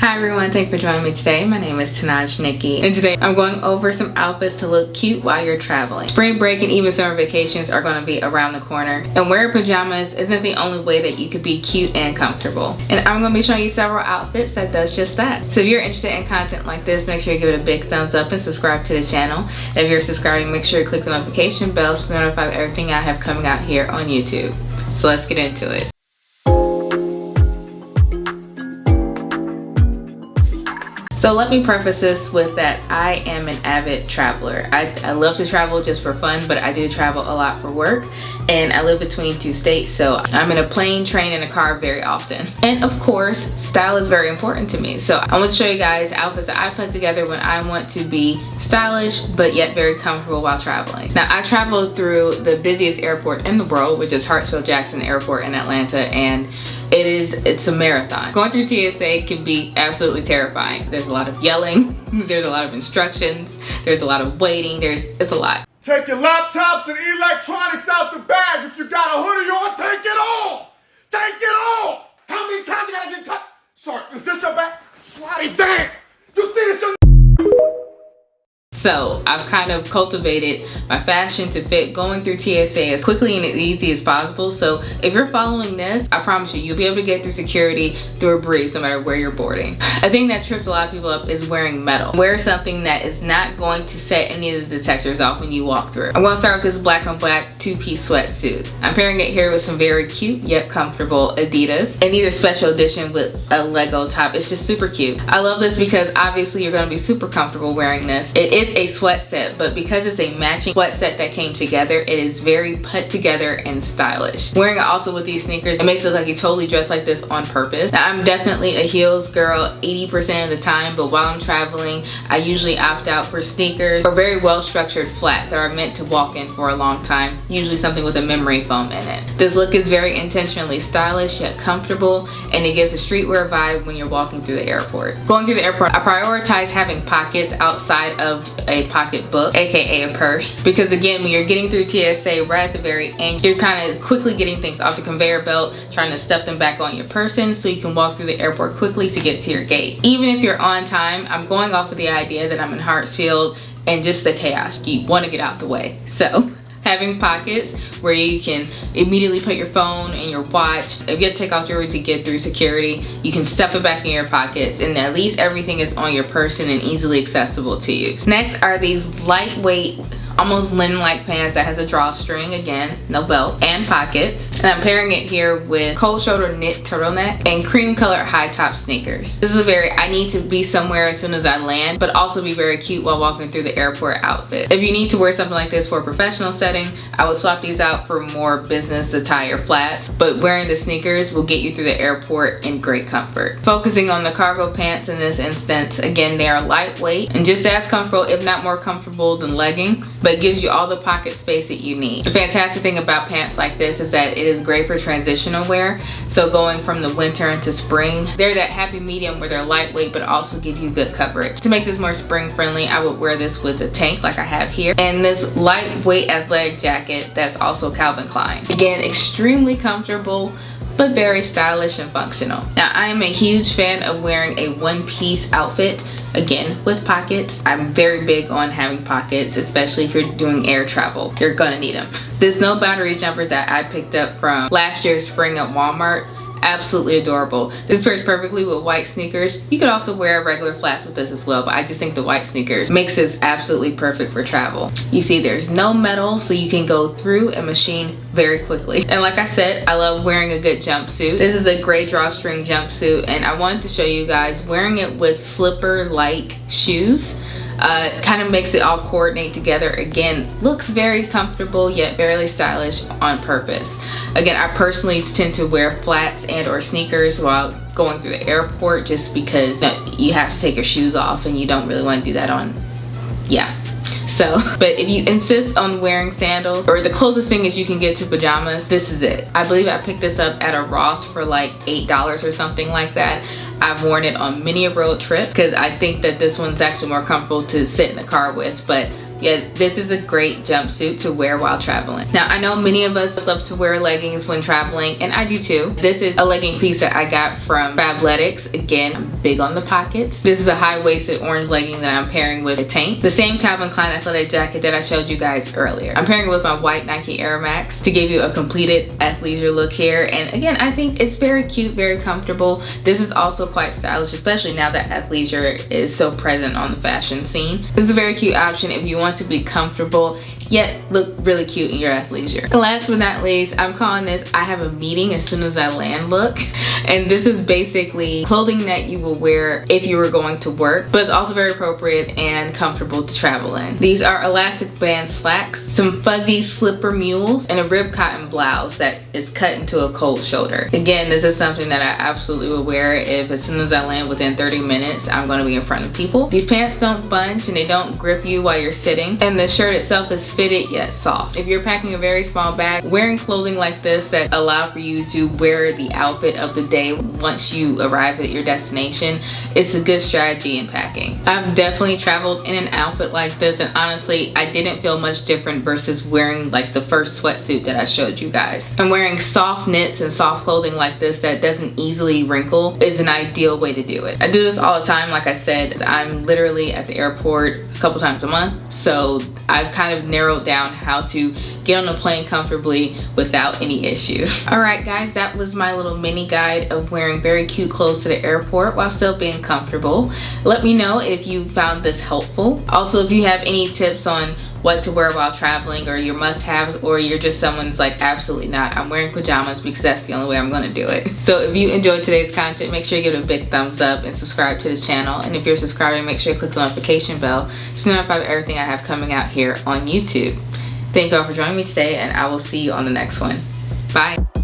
Hi everyone, thanks for joining me today. My name is Tenaj Nikki, and today I'm going over some outfits to look cute while you're traveling. Spring break and even summer vacations are going to be around the corner, and wearing pajamas isn't the only way that you could be cute and comfortable. And I'm going to be showing you several outfits that does just that. So if you're interested in content like this, make sure you give it a big thumbs up and subscribe to the channel. If you're subscribing, make sure you click the notification bell to notify of everything I have coming out here on YouTube. So let's get into it. So let me preface this with that I am an avid traveler. I love to travel just for fun, but I do travel a lot for work, and I live between two states, so I'm in a plane, train, and a car very often. And of course, style is very important to me. So I want to show you guys outfits that I put together when I want to be stylish, but yet very comfortable while traveling. Now, I traveled through the busiest airport in the world, which is Hartsfield-Jackson Airport in Atlanta, and it's a marathon. Going through TSA can be absolutely terrifying. There's a lot of yelling, there's a lot of instructions, there's a lot of waiting, it's a lot. Take your laptops and electronics out the bag. If you got a hoodie on, take it off! Take it off! How many times you gotta get touched? Sorry, is this your bag? Slide it down! You see this? So I've kind of cultivated my fashion to fit going through TSA as quickly and as easy as possible. So if you're following this, I promise you'll be able to get through security through a breeze no matter where you're boarding. A thing that trips a lot of people up is wearing metal. Wear something that is not going to set any of the detectors off when you walk through. I'm going to start with this black on black two-piece sweatsuit. I'm pairing it here with some very cute yet comfortable Adidas, and these are special edition with a Lego top. It's just super cute. I love this because obviously you're going to be super comfortable wearing this. It is a sweat set, but because it's a matching sweat set that came together, it is very put together and stylish. Wearing it also with these sneakers, it makes it look like you totally dress like this on purpose. Now, I'm definitely a heels girl 80% of the time, but while I'm traveling, I usually opt out for sneakers or very well structured flats that are meant to walk in for a long time, usually something with a memory foam in it. This look is very intentionally stylish yet comfortable, and it gives a streetwear vibe when you're walking through the airport. Going through the airport, I prioritize having pockets outside of a pocketbook, aka a purse, because again, when you're getting through TSA right at the very end, you're kind of quickly getting things off the conveyor belt, trying to stuff them back on your person so you can walk through the airport quickly to get to your gate. Even if you're on time, I'm going off of the idea that I'm in Hartsfield and just the chaos. You want to get out the way. So having pockets where you can immediately put your phone and your watch. If you have to take off jewelry to get through security, you can stuff it back in your pockets, and at least everything is on your person and easily accessible to you. Next are these lightweight, almost linen-like pants that has a drawstring, again, no belt, and pockets. And I'm pairing it here with cold shoulder knit turtleneck and cream colored high top sneakers. This is a very I need to be somewhere as soon as I land, but also be very cute while walking through the airport outfit. If you need to wear something like this for a professional setting, I would swap these out for more business attire flats, but wearing the sneakers will get you through the airport in great comfort. Focusing on the cargo pants in this instance, again, they are lightweight and just as comfortable, if not more comfortable than leggings, but it gives you all the pocket space that you need. The fantastic thing about pants like this is that it is great for transitional wear. So going from the winter into spring, they're that happy medium where they're lightweight but also give you good coverage. To make this more spring friendly, I would wear this with a tank like I have here, and this lightweight athletic jacket that's also Calvin Klein. Again, extremely comfortable but very stylish and functional. Now, I am a huge fan of wearing a one-piece outfit, again with pockets. I'm very big on having pockets, especially if you're doing air travel. You're gonna need them. This no boundaries jumpers that I picked up from last year's spring at Walmart, absolutely adorable. This pairs perfectly with white sneakers. You could also wear regular flats with this as well, but I just think the white sneakers makes this absolutely perfect for travel. You see there's no metal, so you can go through a machine very quickly. And like I said, I love wearing a good jumpsuit. This is a gray drawstring jumpsuit, and I wanted to show you guys wearing it with slipper-like shoes. Kind of makes it all coordinate together. Again, looks very comfortable yet very stylish on purpose. Again, I personally tend to wear flats and or sneakers while going through the airport just because you have to take your shoes off and you don't really want to do that on, yeah. So, but if you insist on wearing sandals, or the closest thing is you can get to pajamas, this is it. I believe I picked this up at a Ross for like $8 or something like that. I've worn it on many a road trip because I think that this one's actually more comfortable to sit in the car with. But yeah, this is a great jumpsuit to wear while traveling. Now, I know many of us love to wear leggings when traveling, and I do too. This is a legging piece that I got from Fabletics. Again, I'm big on the pockets. This is a high-waisted orange legging that I'm pairing with a tank. The same Calvin Klein athletic jacket that I showed you guys earlier. I'm pairing it with my white Nike Air Max to give you a completed athleisure look here. And again, I think it's very cute, very comfortable. This is also quite stylish, especially now that athleisure is so present on the fashion scene. This is a very cute option if you want to be comfortable yet look really cute in your athleisure. And last but not least, I'm calling this I have a meeting as soon as I land look. And this is basically clothing that you will wear if you were going to work, but it's also very appropriate and comfortable to travel in. These are elastic band slacks, some fuzzy slipper mules, and a ribbed cotton blouse that is cut into a cold shoulder. Again, this is something that I absolutely will wear if as soon as I land within 30 minutes, I'm going to be in front of people. These pants don't bunch and they don't grip you while you're sitting. And the shirt itself is fitted yet soft. If you're packing a very small bag, wearing clothing like this that allow for you to wear the outfit of the day once you arrive at your destination, it's a good strategy in packing. I've definitely traveled in an outfit like this, and honestly, I didn't feel much different versus wearing like the first sweatsuit that I showed you guys. And wearing soft knits and soft clothing like this that doesn't easily wrinkle is an ideal way to do it. I do this all the time. Like I said, I'm literally at the airport a couple times a month, so I've kind of narrowed down how to get on a plane comfortably without any issues. All right guys, that was my little mini guide of wearing very cute clothes to the airport while still being comfortable. Let me know if you found this helpful. Also, if you have any tips on what to wear while traveling, or your must-haves, or you're just someone's like, absolutely not, I'm wearing pajamas because that's the only way I'm gonna do it. So if you enjoyed today's content, make sure you give it a big thumbs up and subscribe to the channel. And if you're subscribing, make sure you click the notification bell to notify of everything I have coming out here on YouTube. Thank you all for joining me today, and I will see you on the next one. Bye.